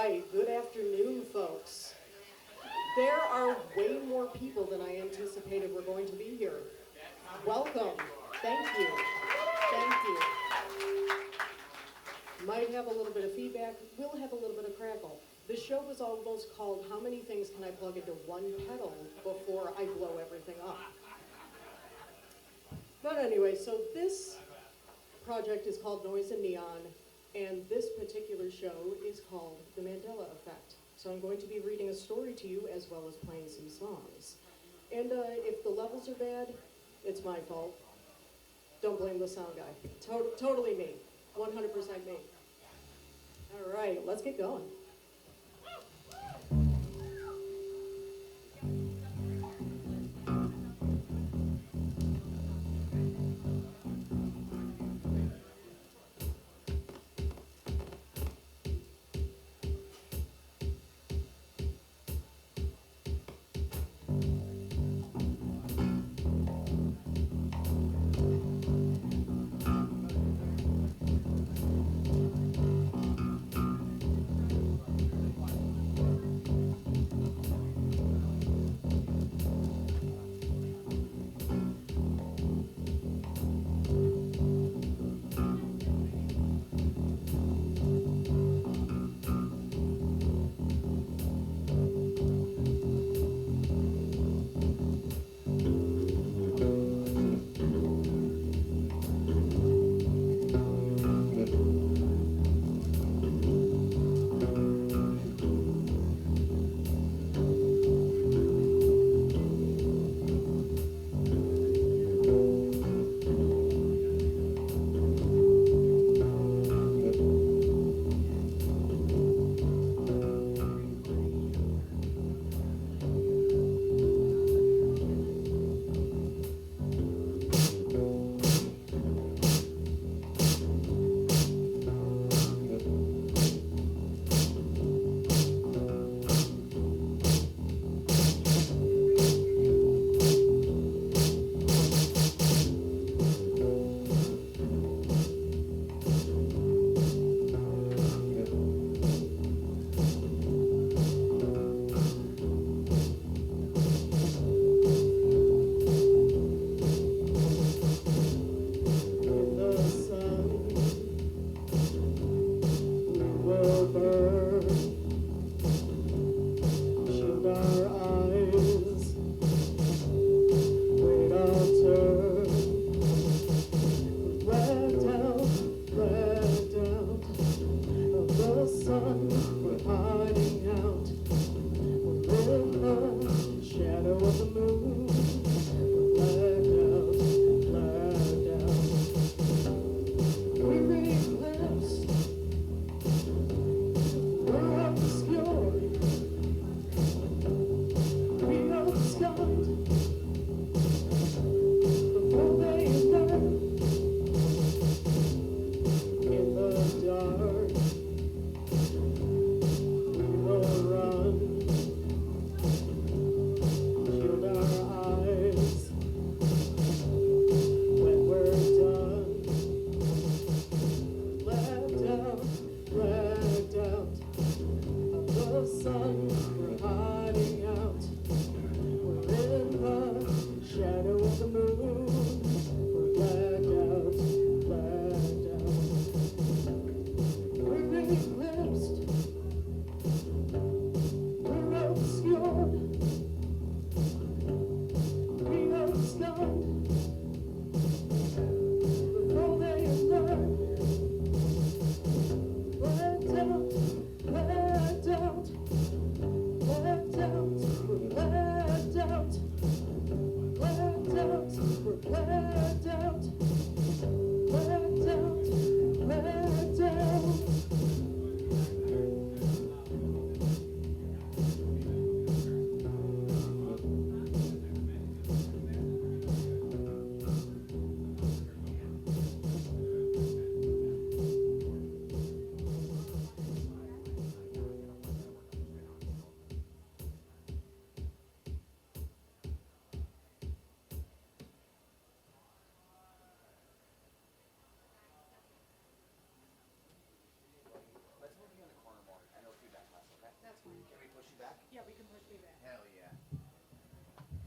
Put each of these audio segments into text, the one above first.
right, good afternoon, folks. There are way more people than I anticipated were going to be here. Welcome. Thank you. Thank you. Might have a little bit of feedback. We'll have a little bit of crackle. The show was almost called How Many Things Can I Plug Into One Pedal Before I Blow Everything Up? But anyway, so this project is called Noise and Neon, and this particular show is called The Mandela Effect. So I'm going to be reading a story to you as well as playing some songs. And if the levels are bad, it's my fault. Don't blame the sound guy. Totally me. 100% me. All right, let's get going. you back? Yeah, we can push me back. Hell yeah.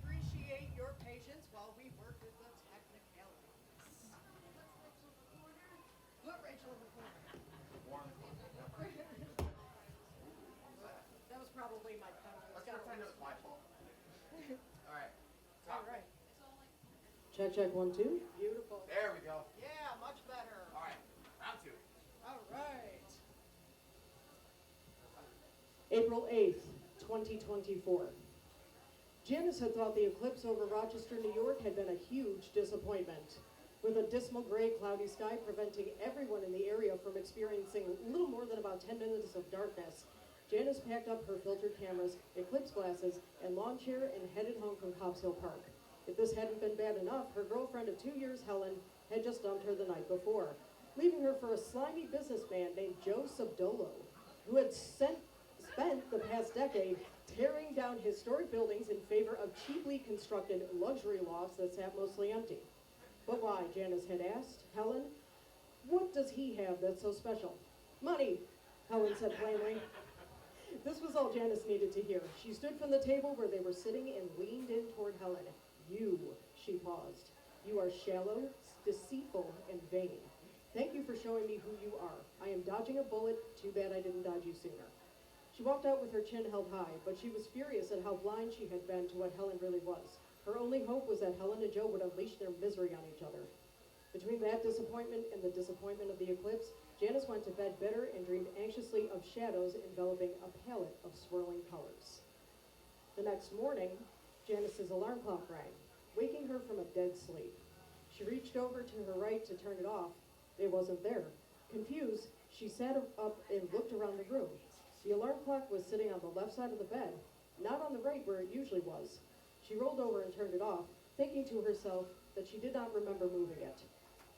Appreciate your patience while we work with the technicalities. Put Rachel in the corner. Warm. That was probably my phone. Let's pretend it was my fault. All right. All right. Check, check, 1, 2. Beautiful. There we go. Yeah, much better. All right. Round 2. All right. April 8th, 2024. Janus had thought the eclipse over Rochester, New York had been a huge disappointment. With a dismal gray, cloudy sky preventing everyone in the area from experiencing little more than about 10 minutes of darkness, Janus packed up her filtered cameras, eclipse glasses, and lawn chair and headed home from Cops Hill Park. If this hadn't been bad enough, her girlfriend of 2 years, Helen, had just dumped her the night before, leaving her for a slimy businessman named Joe Subdolo, who had spent the past decade tearing down historic buildings in favor of cheaply constructed luxury lofts that sat mostly empty. But why, Janus had asked Helen. What does he have that's so special? Money, Helen said plainly. This was all Janus needed to hear. She stood from the table where they were sitting and leaned in toward Helen. You, she paused. You are shallow, deceitful, and vain. Thank you for showing me who you are. I am dodging a bullet. Too bad I didn't dodge you sooner. She walked out with her chin held high, but she was furious at how blind she had been to what Helen really was. Her only hope was that Helen and Joe would unleash their misery on each other. Between that disappointment and the disappointment of the eclipse, Janus went to bed bitter and dreamed anxiously of shadows enveloping a palette of swirling colors. The next morning, Janus's alarm clock rang, waking her from a dead sleep. She reached over to her right to turn it off. It wasn't there. Confused, she sat up and looked around the room. The alarm clock was sitting on the left side of the bed, not on the right where it usually was. She rolled over and turned it off, thinking to herself that she did not remember moving it.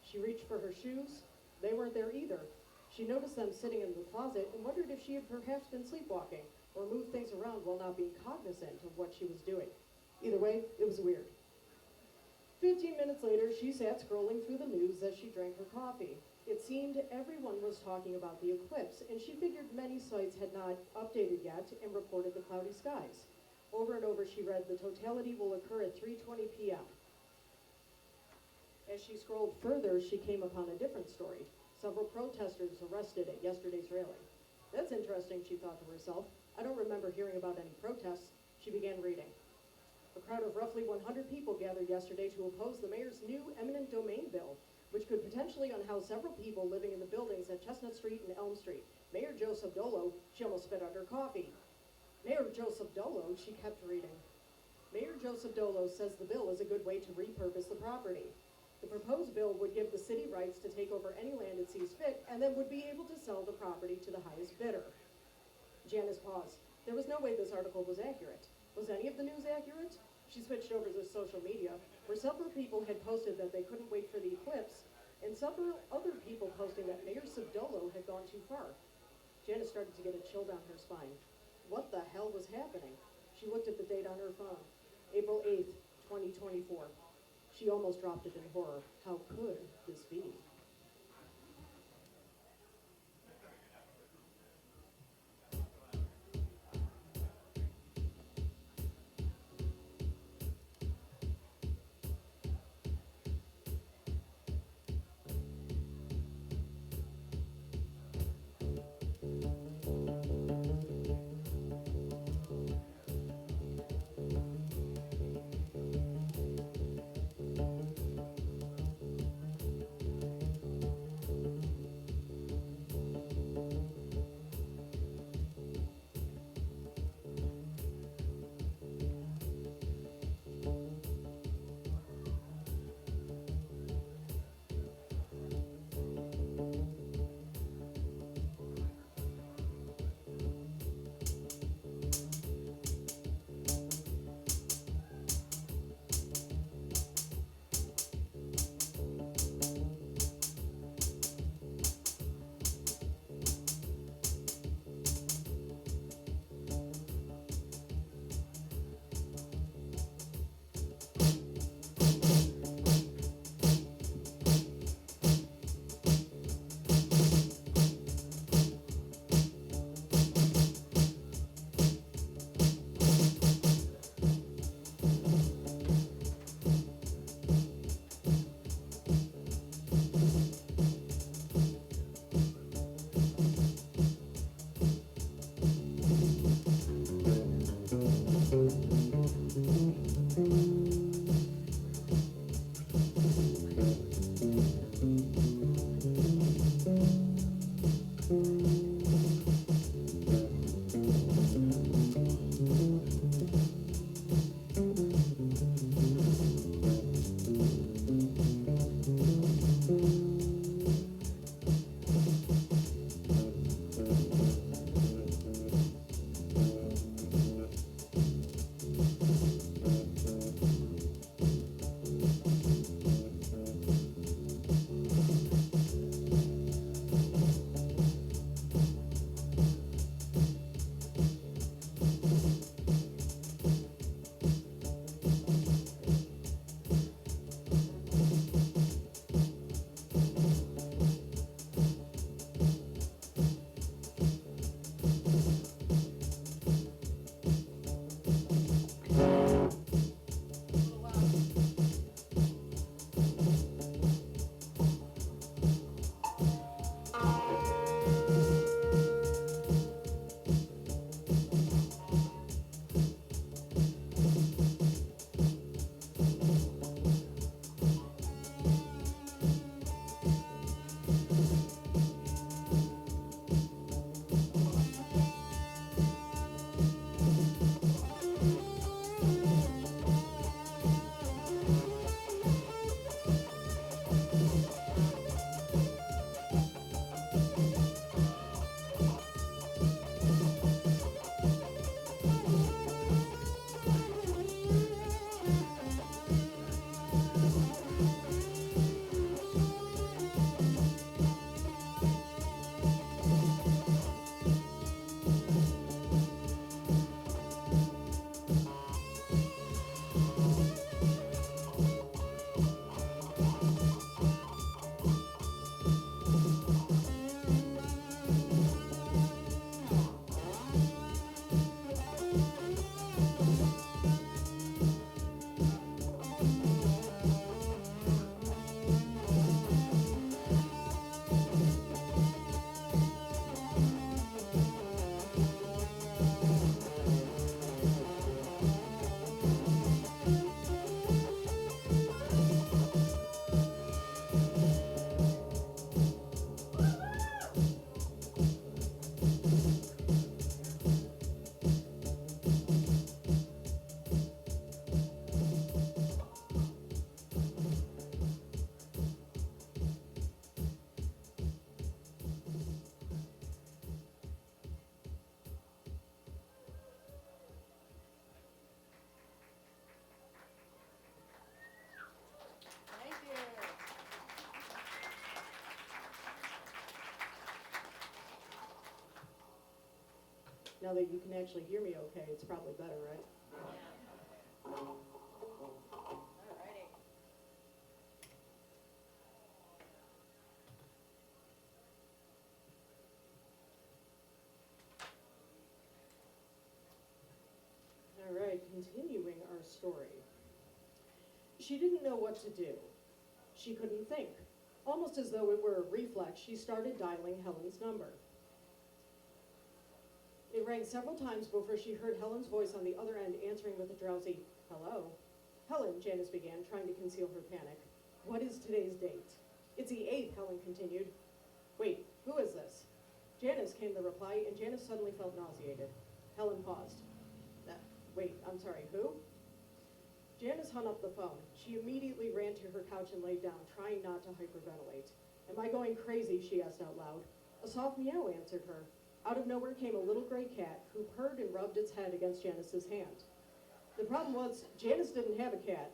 She reached for her shoes. They weren't there either. She noticed them sitting in the closet and wondered if she had perhaps been sleepwalking or moved things around while not being cognizant of what she was doing. Either way, it was weird. 15 minutes later, she sat scrolling through the news as she drank her coffee. It seemed everyone was talking about the eclipse, and she figured many sites had not updated yet and reported the cloudy skies. Over and over, she read, the totality will occur at 3:20 p.m. As she scrolled further, she came upon a different story. Several protesters arrested at yesterday's rally. That's interesting, she thought to herself. I don't remember hearing about any protests. She began reading. A crowd of roughly 100 people gathered yesterday to oppose the mayor's new eminent domain bill, which could potentially unhouse several people living in the buildings at Chestnut Street and Elm Street. Mayor Joe Subdolo, she almost spit out her coffee. Mayor Joe Subdolo, she kept reading. Mayor Joe Subdolo says the bill is a good way to repurpose the property. The proposed bill would give the city rights to take over any land it sees fit and then would be able to sell the property to the highest bidder. Janus paused. There was no way this article was accurate. Was any of the news accurate? She switched over to social media, where several people had posted that they couldn't wait for the eclipse, and several other people posting that Mayor Subdolo had gone too far. Janus started to get a chill down her spine. What the hell was happening? She looked at the date on her phone. April 8th, 2024. She almost dropped it in horror. How could this be? Now that you can actually hear me okay, it's probably better, right? Alrighty. All right, continuing our story. She didn't know what to do. She couldn't think. Almost as though it were a reflex, she started dialing Helen's number. It rang several times before she heard Helen's voice on the other end answering with a drowsy, "Hello." "Helen," Janus began, trying to conceal her panic. "What is today's date?" "It's the 8th, Helen continued. "Wait, who is this?" "Janus," came the reply, and Janus suddenly felt nauseated. Helen paused. "Wait, I'm sorry, who?" Janus hung up the phone. She immediately ran to her couch and laid down, trying not to hyperventilate. "Am I going crazy?" she asked out loud. A soft meow answered her. Out of nowhere came a little gray cat, who purred and rubbed its head against Janus's hand. The problem was, Janus didn't have a cat.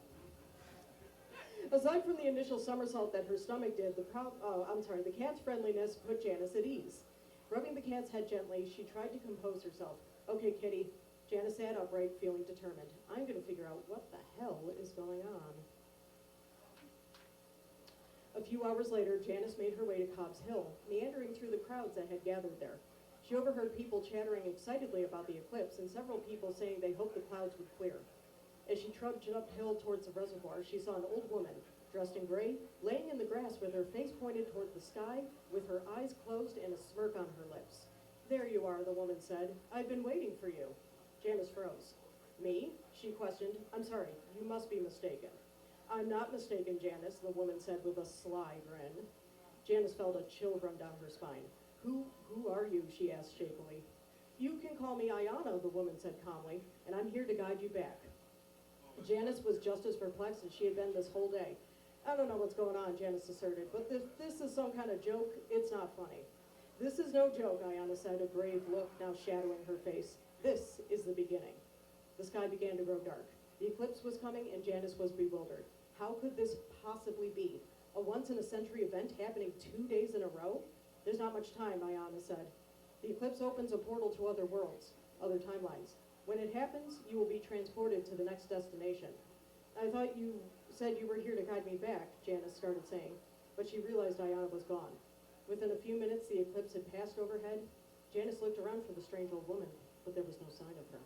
Aside from the initial somersault that her stomach did, the cat's friendliness put Janus at ease. Rubbing the cat's head gently, she tried to compose herself. "Okay, kitty." Janus sat upright, feeling determined. "I'm going to figure out what the hell is going on." A few hours later, Janus made her way to Cobb's Hill, meandering through the crowds that had gathered there. She overheard people chattering excitedly about the eclipse and several people saying they hoped the clouds would clear. As she trudged uphill towards the reservoir, she saw an old woman, dressed in gray, laying in the grass with her face pointed toward the sky, with her eyes closed and a smirk on her lips. "There you are," the woman said. "I've been waiting for you." Janus froze. "Me?" she questioned. "I'm sorry, you must be mistaken." "I'm not mistaken, Janus," the woman said with a sly grin. Janus felt a chill run down her spine. Who are you?" she asked shakily. "You can call me Ayana," the woman said calmly, "and I'm here to guide you back." Janus was just as perplexed as she had been this whole day. "I don't know what's going on," Janus asserted, "but if this is some kind of joke, it's not funny." "This is no joke," Ayana said, a grave look now shadowing her face. "This is the beginning." The sky began to grow dark. The eclipse was coming, and Janus was bewildered. How could this possibly be? A once-in-a-century event happening 2 days in a row? "There's not much time," Ayana said. "The eclipse opens a portal to other worlds, other timelines. When it happens, you will be transported to the next destination." "I thought you said you were here to guide me back," Janus started saying, but she realized Ayana was gone. Within a few minutes, the eclipse had passed overhead. Janus looked around for the strange old woman, but there was no sign of her.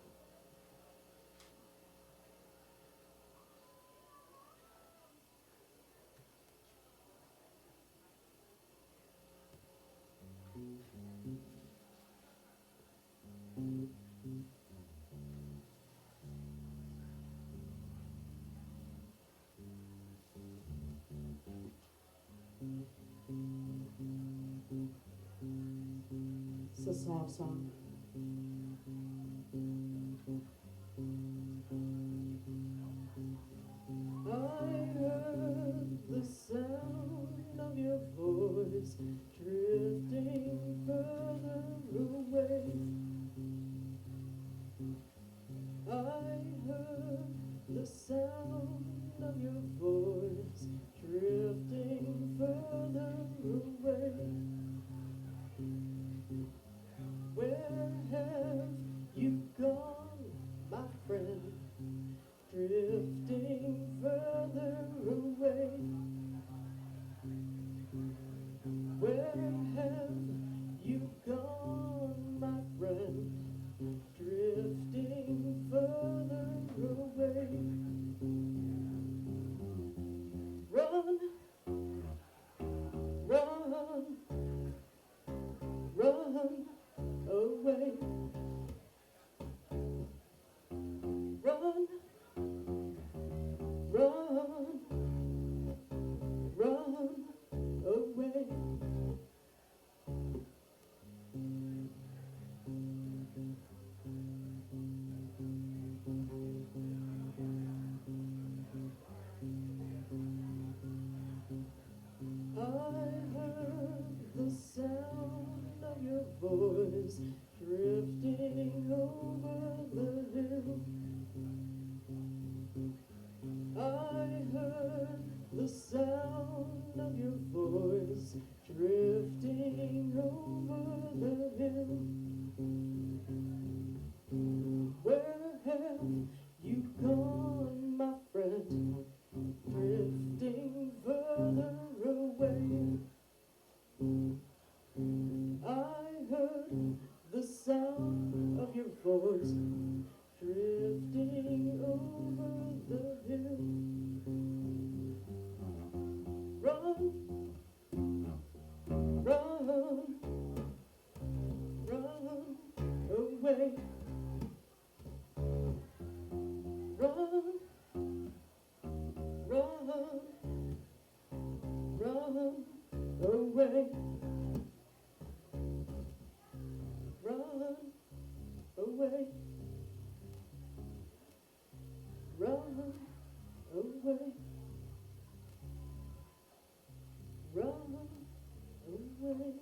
It's a soft song. I heard the sound of your voice drifting further away. I heard the sound of your voice drifting further away. Where have you gone, my friend? Drifting further away. Where have you gone, my friend? Drifting further away. Run, run, run away. Run, run, run away. I heard the sound of your voice drifting over the hill. I heard the sound of your voice drifting over the hill. Run, run, run away. Run away. Run away. Run away.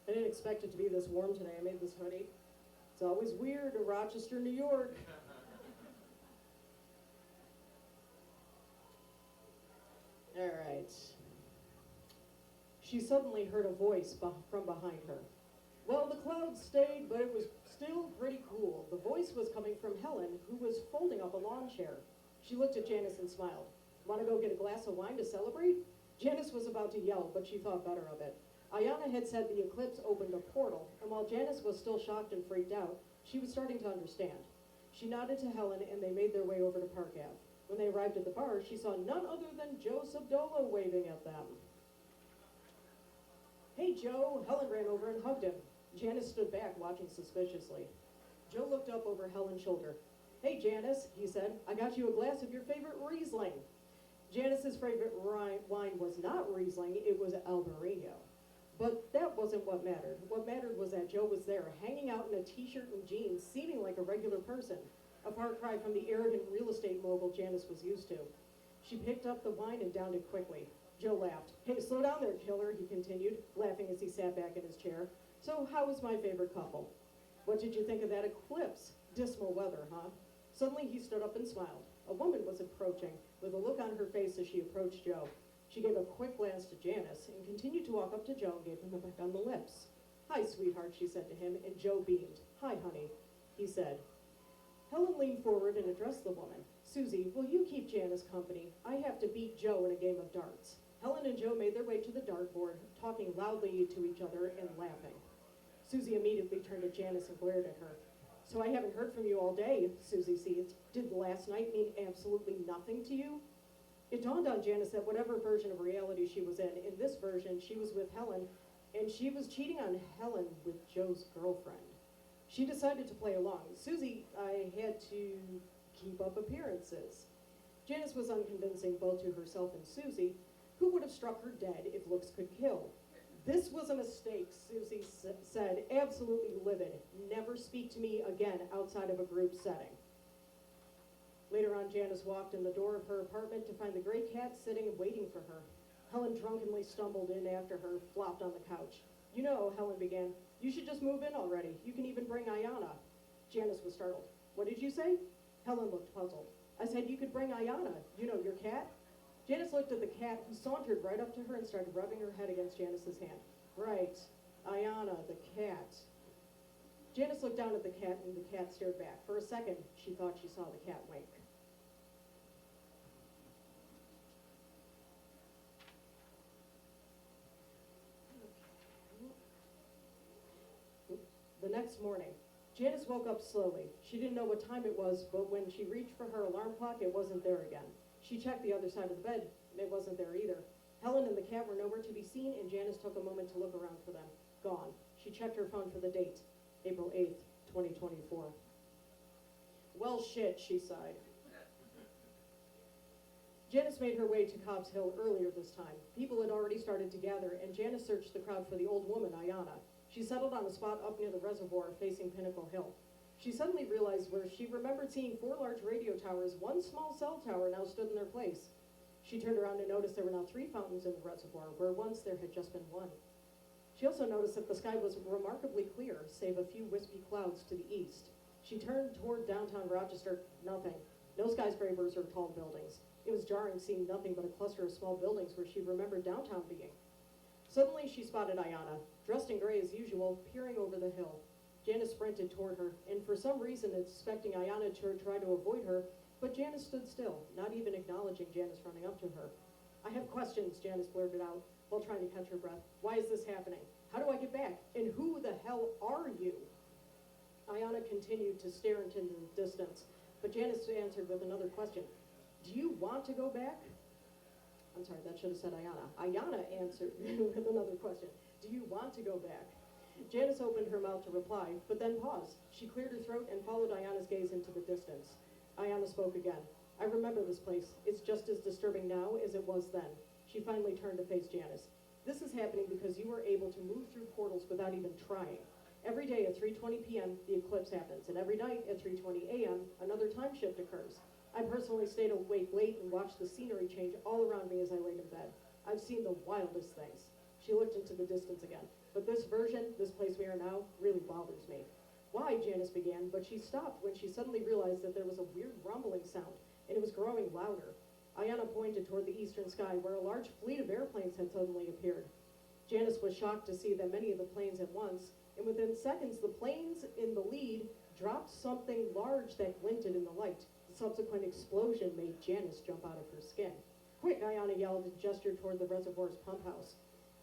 I didn't expect it to be this warm today. I made this hoodie. It's always weird in Rochester, New York. All right. She suddenly heard a voice from behind her. Well, the clouds stayed, but it was still pretty cool. The voice was coming from Helen, who was folding up a lawn chair. She looked at Janus and smiled. Want to go get a glass of wine to celebrate? Janus was about to yell, but she thought better of it. Ayana had said the eclipse opened a portal, and while Janus was still shocked and freaked out, she was starting to understand. She nodded to Helen, and they made their way over to Park Ave. When they arrived at the bar, she saw none other than Joe Subdolo waving at them. Hey, Joe! Helen ran over and hugged him. Janus stood back, watching suspiciously. Joe looked up over Helen's shoulder. Hey, Janus, he said, I got you a glass of your favorite Riesling. Janus's favorite wine was not Riesling, it was Albarino. But that wasn't what mattered. What mattered was that Joe was there, hanging out in a t-shirt and jeans, seeming like a regular person, a far cry from the arrogant real estate mogul Janus was used to. She picked up the wine and downed it quickly. Joe laughed. Hey, slow down there, killer, he continued, laughing as he sat back in his chair. So how was my favorite couple? What did you think of that eclipse? Dismal weather, huh? Suddenly he stood up and smiled. A woman was approaching, with a look on her face as she approached Joe. She gave a quick glance to Janus and continued to walk up to Joe and gave him a peck on the lips. Hi, sweetheart, she said to him, and Joe beamed. Hi, honey, he said. Helen leaned forward and addressed the woman. Susie, will you keep Janus company? I have to beat Joe in a game of darts. Helen and Joe made their way to the dartboard, talking loudly to each other and laughing. Susie immediately turned to Janus and glared at her. So I haven't heard from you all day, Susie seethed. Did last night mean absolutely nothing to you? It dawned on Janus that whatever version of reality she was in this version, she was with Helen, and she was cheating on Helen with Joe's girlfriend. She decided to play along. Susie, I had to keep up appearances. Janus was unconvincing both to herself and Susie, who would have struck her dead if looks could kill. This was a mistake, Susie said, absolutely livid. Never speak to me again outside of a group setting. Later on, Janus walked in the door of her apartment to find the gray cat sitting and waiting for her. Helen drunkenly stumbled in after her, flopped on the couch. You know, Helen began, you should just move in already. You can even bring Ayana. Janus was startled. What did you say? Helen looked puzzled. I said you could bring Ayana. You know, your cat? Janus looked at the cat, who sauntered right up to her and started rubbing her head against Janus's hand. Right, Ayana, the cat. Janus looked down at the cat, and the cat stared back. For a second, she thought she saw the cat wink. The next morning, Janus woke up slowly. She didn't know what time it was, but when she reached for her alarm clock, it wasn't there again. She checked the other side of the bed. It wasn't there either. Helen and the cat were nowhere to be seen, and Janus took a moment to look around for them. Gone. She checked her phone for the date, April 8th, 2024. Well, shit, she sighed. Janus made her way to Cobb's Hill earlier this time. People had already started to gather, and Janus searched the crowd for the old woman, Ayana. She settled on a spot up near the reservoir facing Pinnacle Hill. She suddenly realized where she remembered seeing 4 large radio towers, 1 small cell tower now stood in their place. She turned around and noticed there were now 3 fountains in the reservoir, where once there had just been 1. She also noticed that the sky was remarkably clear, save a few wispy clouds to the east. She turned toward downtown Rochester. Nothing. No skyscrapers or tall buildings. It was jarring seeing nothing but a cluster of small buildings where she remembered downtown being. Suddenly she spotted Ayana, dressed in gray as usual, peering over the hill. Janus sprinted toward her, and for some reason expecting Ayana to try to avoid her, but Janus stood still, not even acknowledging Janus running up to her. I have questions, Janus blurted out. while trying to catch her breath. Why is this happening? How do I get back? And who the hell are you? Ayana continued to stare into the distance, but Janus answered with another question. Do you want to go back? I'm sorry, that should have said Ayana. Ayana answered with another question. Do you want to go back? Janus opened her mouth to reply, but then paused. She cleared her throat and followed Ayana's gaze into the distance. Ayana spoke again. I remember this place. It's just as disturbing now as it was then. She finally turned to face Janus. This is happening because you were able to move through portals without even trying. Every day at 3:20 p.m., the eclipse happens, and every night at 3:20 a.m., another time shift occurs. I personally stayed awake late and watched the scenery change all around me as I laid in bed. I've seen the wildest things. She looked into the distance again. But this version, this place we are now, really bothers me. Why, Janus began, but she stopped when she suddenly realized that there was a weird rumbling sound, and it was growing louder. Ayana pointed toward the eastern sky, where a large fleet of airplanes had suddenly appeared. Janus was shocked to see that many of the planes at once, and within seconds, the planes in the lead dropped something large that glinted in the light. The subsequent explosion made Janus jump out of her skin. Quick, Ayana yelled and gestured toward the reservoir's pump house.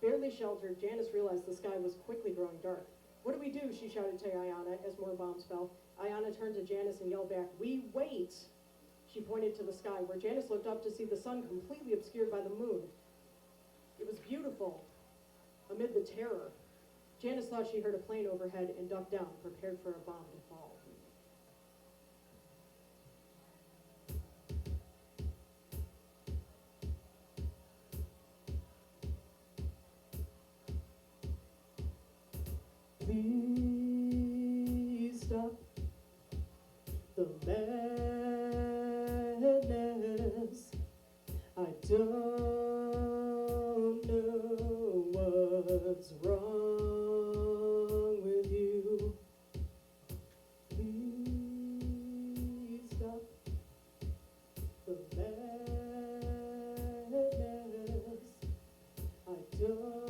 Barely sheltered, Janus realized the sky was quickly growing dark. What do we do? She shouted to Ayana as more bombs fell. Ayana turned to Janus and yelled back, we wait! She pointed to the sky, where Janus looked up to see the sun completely obscured by the moon. It was beautiful, amid the terror. Janus thought she heard a plane overhead and ducked down, prepared for a bomb to fall. Please stop the madness. I don't know what's wrong with you. Please stop the madness. I don't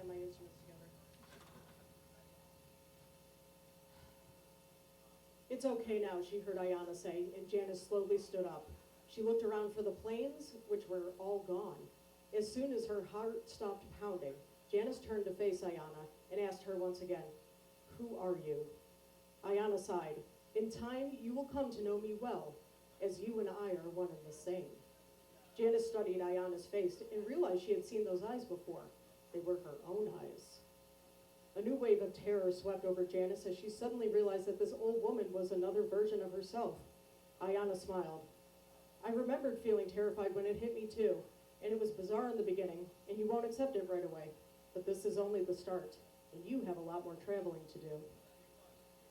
slam my instruments together. It's okay now, she heard Ayana say, and Janus slowly stood up. She looked around for the planes, which were all gone. As soon as her heart stopped pounding, Janus turned to face Ayana and asked her once again, "Who are you?" Ayana sighed. "In time, you will come to know me well, as you and I are one and the same." Janus studied Ayana's face and realized she had seen those eyes before. They were her own eyes. A new wave of terror swept over Janus as she suddenly realized that this old woman was another version of herself. Ayana smiled. "I remembered feeling terrified when it hit me too, and it was bizarre in the beginning, and you won't accept it right away. But this is only the start, and you have a lot more traveling to do."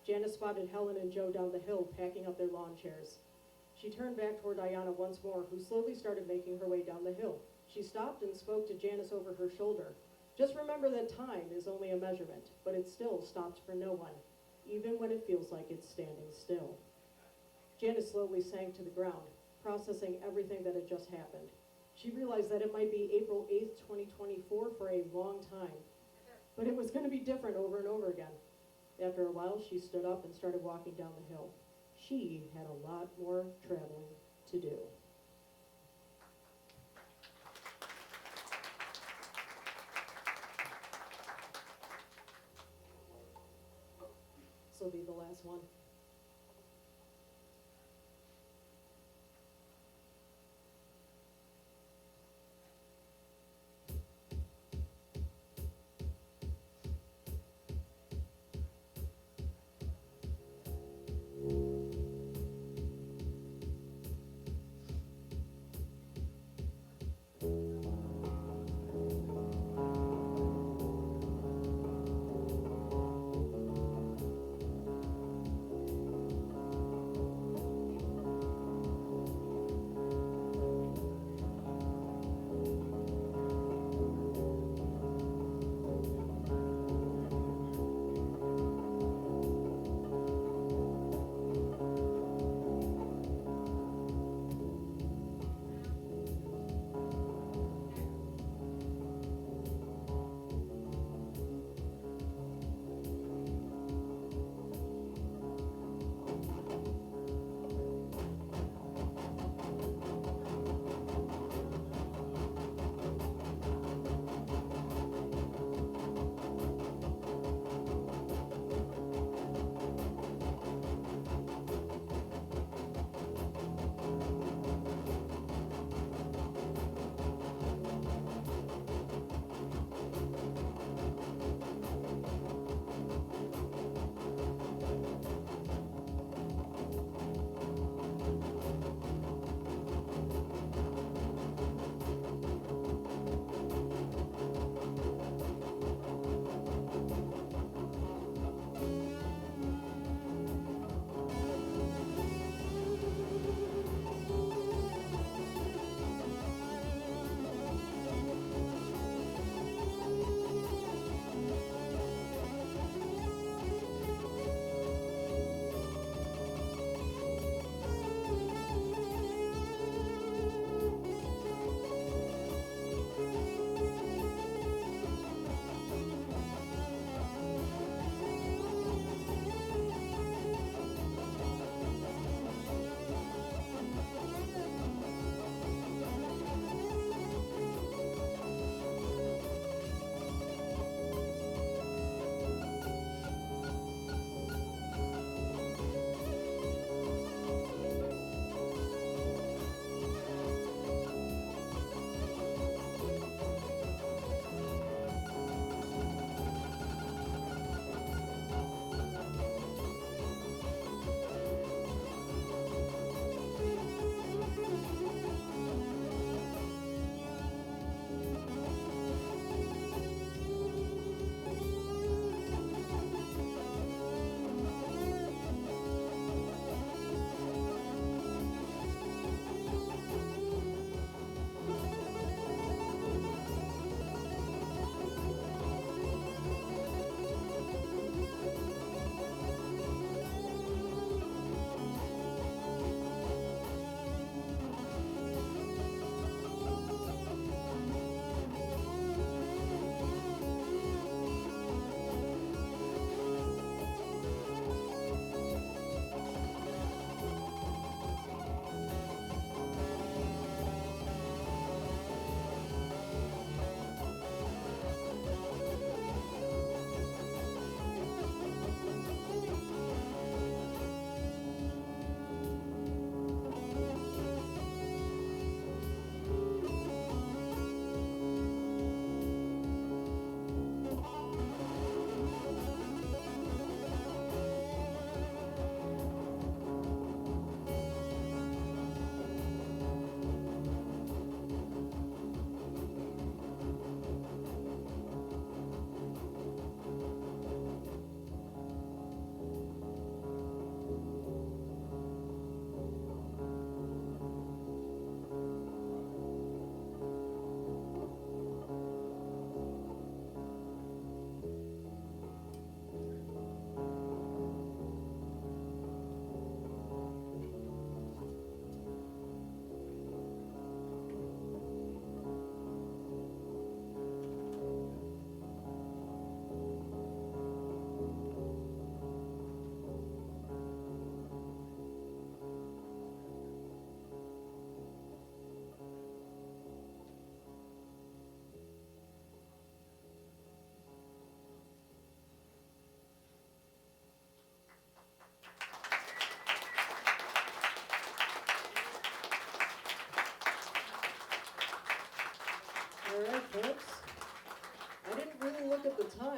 Janus spotted Helen and Joe down the hill packing up their lawn chairs. She turned back toward Ayana once more, who slowly started making her way down the hill. She stopped and spoke to Janus over her shoulder. "Just remember that time is only a measurement, but it still stops for no one, even when it feels like it's standing still." Janus slowly sank to the ground, processing everything that had just happened. She realized that it might be April 8th, 2024 for a long time, but it was going to be different over and over again. After a while, she stood up and started walking down the hill. She had a lot more traveling to do. This will be the last one.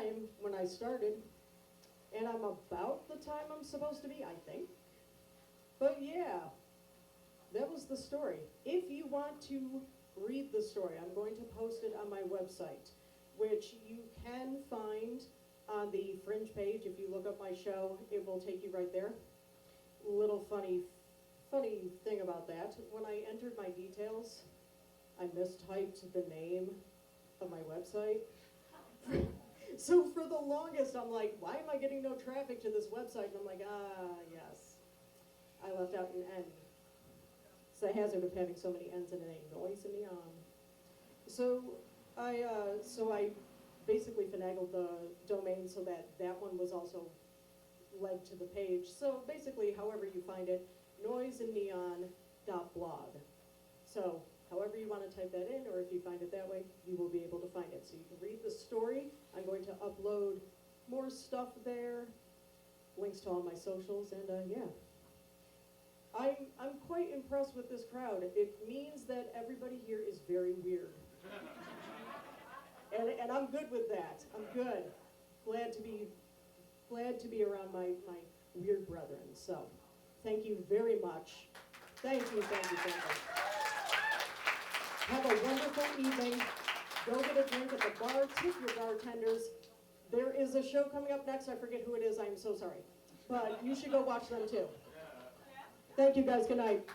time when I started, and I'm about the time I'm supposed to be, I think. But yeah, that was the story. If you want to read the story, I'm going to post it on my website, which you can find on the Fringe page. If you look up my show, it will take you right there. Little funny thing about that, when I entered my details, I mistyped the name of my website. So for the longest, I'm like, why am I getting no traffic to this website? And I'm like, yes, I left out an N. It's the hazard of having so many N's in a name, noise and neon. So I basically finagled the domain so that that one was also led to the page. So basically, however you find it, noiseinneon.blog. So however you want to type that in, or if you find it that way, you will be able to find it. So you can read the story. I'm going to upload more stuff there, links to all my socials, and yeah. I'm quite impressed with this crowd. It means that everybody here is very weird. And I'm good with that. I'm good. Glad to be around my weird brethren. So thank you very much. Thank you. Have a wonderful evening. Go get a drink at the bar. Tip your bartenders. There is a show coming up next. I forget who it is. I'm so sorry. But you should go watch them too. Thank you guys. Good night.